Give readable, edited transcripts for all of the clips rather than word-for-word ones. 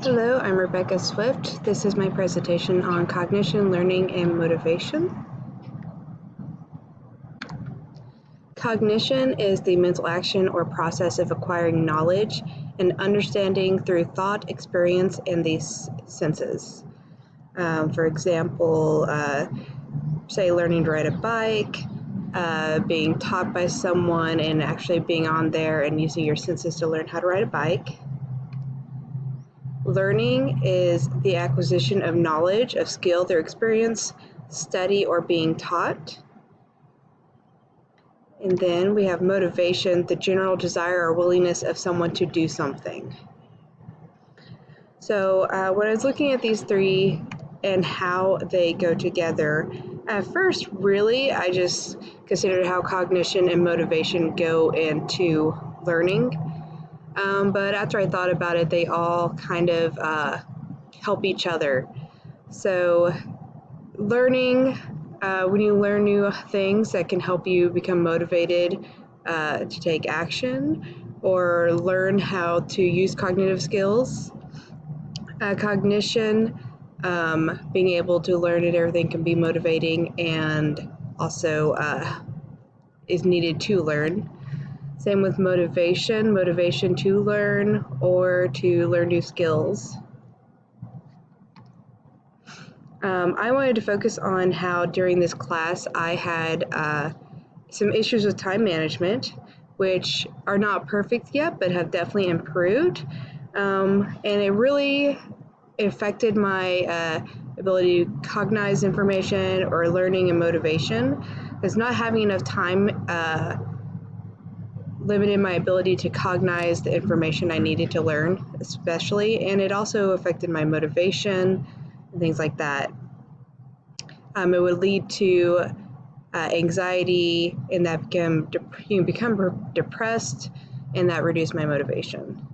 Hello, I'm Rebecca Swift. This is my presentation on cognition, learning, and motivation. Cognition is the mental action or process of acquiring knowledge and understanding through thought, experience, and the senses. For example, say learning to ride a bike, being taught by someone and actually being on there and using your senses to learn how to ride a bike. Learning is the acquisition of knowledge, of skill through experience, study, or being taught. And then we have motivation, the general desire or willingness of someone to do something. So when I was looking at these three and how they go together, at first, really, I just considered how cognition and motivation go into learning. But after I thought about it, they all kind of help each other. So learning, when you learn new things that can help you become motivated to take action or learn how to use cognitive skills. Cognition, being able to learn and everything can be motivating and also is needed to learn. Same with motivation to learn or to learn new skills. I wanted to focus on how during this class I had some issues with time management, which are not perfect yet, but have definitely improved. And it really affected my ability to cognize information or learning and motivation, because not having enough time limited my ability to cognize the information I needed to learn, especially, and it also affected my motivation and things like that. It would lead to anxiety, and that you become depressed, and that reduced my motivation.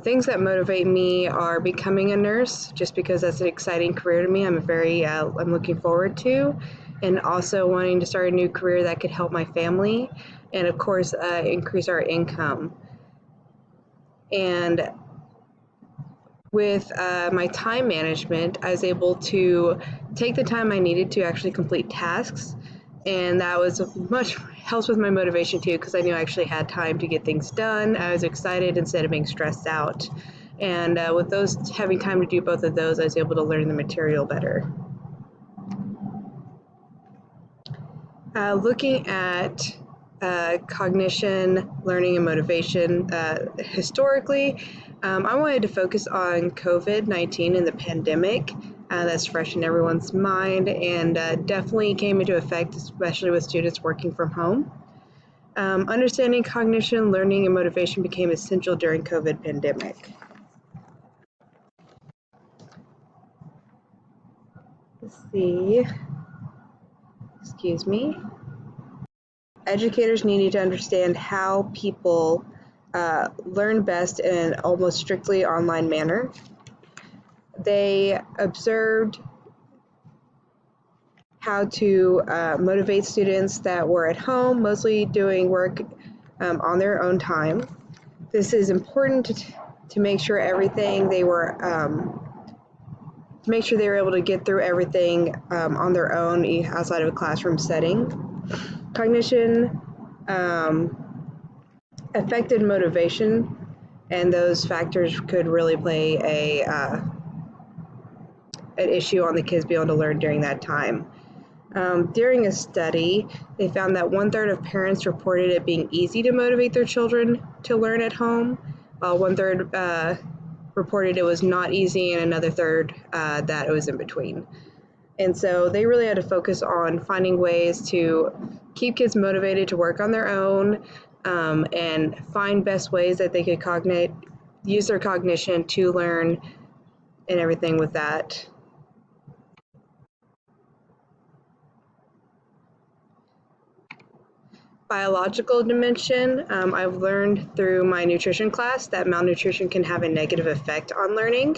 Things that motivate me are becoming a nurse, just because that's an exciting career to me. I'm looking forward to, and also wanting to start a new career that could help my family, and of course, increase our income. And with my time management, I was able to take the time I needed to actually complete tasks, and that was helps with my motivation too, because I knew I actually had time to get things done. I was excited instead of being stressed out, and with having time to do both of those, I was able to learn the material better. Looking at cognition, learning, and motivation historically, I wanted to focus on COVID-19 and the pandemic that's fresh in everyone's mind, and definitely came into effect, especially with students working from home. Understanding cognition, learning, and motivation became essential during COVID pandemic. Let's see. Excuse me. Educators needed to understand how people learn best in an almost strictly online manner. They observed how to motivate students that were at home, mostly doing work on their own time. This is important to make sure they were able to get through everything on their own outside of a classroom setting. Cognition affected motivation, and those factors could really play an issue on the kids being able to learn during that time. During a study, they found that 1/3 of parents reported it being easy to motivate their children to learn at home, while 1/3 reported it was not easy, and another third that it was in between. And so they really had to focus on finding ways to keep kids motivated to work on their own, and find best ways that they could use their cognition to learn and everything with that. Biological dimension, I've learned through my nutrition class that malnutrition can have a negative effect on learning.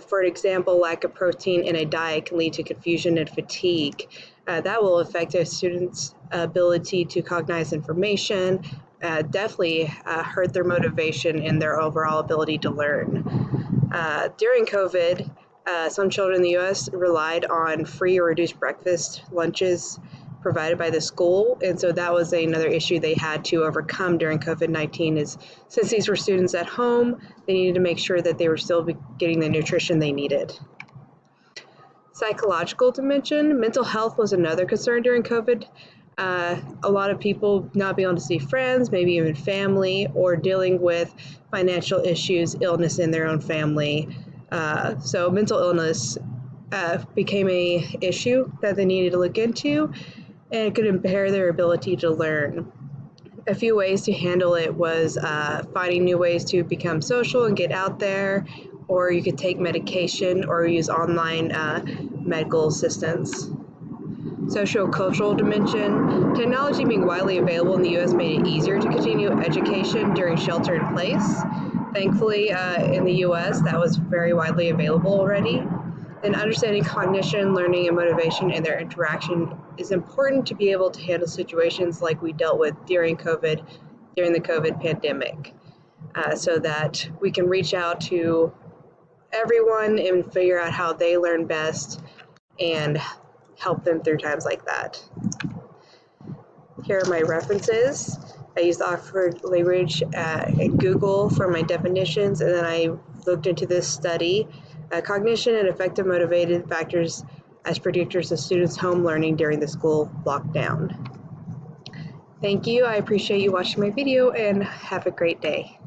For example, lack of protein in a diet can lead to confusion and fatigue. That will affect a student's ability to cognize information, definitely hurt their motivation and their overall ability to learn. During COVID, some children in the U.S. relied on free or reduced breakfast lunches provided by the school, and so that was another issue they had to overcome during COVID-19. Is since these were students at home, they needed to make sure that they were still getting the nutrition they needed. Psychological dimension, mental health was another concern during COVID. A lot of people not being able to see friends, maybe even family, or dealing with financial issues, illness in their own family. So mental illness became a issue that they needed to look into, and it could impair their ability to learn. A few ways to handle it was finding new ways to become social and get out there, or you could take medication or use online medical assistance. Socio-cultural dimension. Technology being widely available in the U.S. made it easier to continue education during shelter in place. Thankfully, in the U.S., that was very widely available already. And understanding cognition, learning, and motivation and their interaction is important to be able to handle situations like we dealt with during the COVID pandemic, so that we can reach out to everyone and figure out how they learn best and help them through times like that. Here are my references. I used the Oxford Language and Google for my definitions, and then I looked into this study, cognition and effective motivated factors as predictors of students' home learning during the school lockdown. Thank you. I appreciate you watching my video, and have a great day.